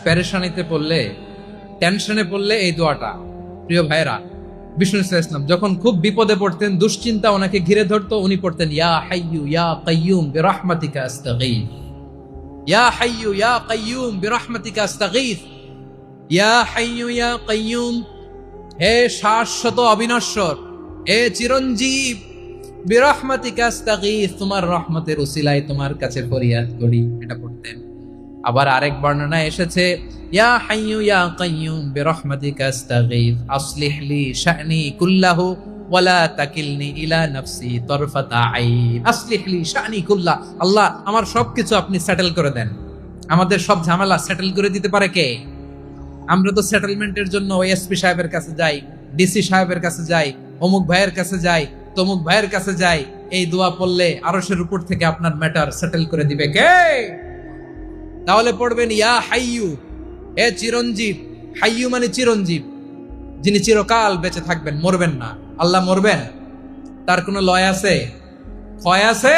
পেরেশানিতে পড়লে, টেনশনে পড়লে এই দোয়াটা, প্রিয় ভাইরা, বিষ্ণু ইসলাম যখন খুব বিপদে পড়তেন, দুশ্চিন্তা ওনাকে ঘিরে ধরতো, উনি পড়তেন ইয়া হাইয়ু ইয়া কাইয়ুম বিরহমাতিকা আস্তাগীথ, ইয়া হাইয়ু ইয়া কাইয়ুম বিরহমাতিকা আস্তাগীথ, ইয়া হাইয়ু ইয়া কাইয়ুম, হে শাশ্বত অবিনশ্বর, হে চিরঞ্জীব, বিরহমাতিকা আস্তাগীথ, তোমার রহমতের উসিলায় তোমার কাছে ফরিয়াদ করি, এটা পড়তেন। আবার আরেক বর্ণনায় এসেছে ইয়া হাইয়ু ইয়া কাইয়ুম বিরহমাতিকা আস্তাগীথ আসলিহ লি শা'নি কুল্লাহু ওয়ালা তাকিলনি ইলা নাফসি তারফাতা আইন, আসলিহ লি শা'নি কুল্লাহ, আল্লাহ আমার সবকিছু আপনি সেটেল করে দেন। আমাদের সব ঝামেলা সেটেল করে দিতে পারে কে? আমরা তো সেটেলমেন্টের জন্য ওএসপি সাহেবের কাছে যাই, ডিসি সাহেবের কাছে যাই, অমুক ভাইয়ের কাছে যাই, তমুক ভাইয়ের কাছে যাই। এই দোয়া পড়লে আরশের উপর থেকে আপনার ম্যাটার সেটেল করে দিবে কে? তাহলে পড়বেন ইয়া হাইয়ু, হে চিরঞ্জীব। হাইয়ু মানে চিরঞ্জীব, যিনি চিরকাল বেঁচে থাকবেন, মরবেন না। আল্লাহ মরবেন? তার কোনো লয় আছে? ক্ষয় আছে?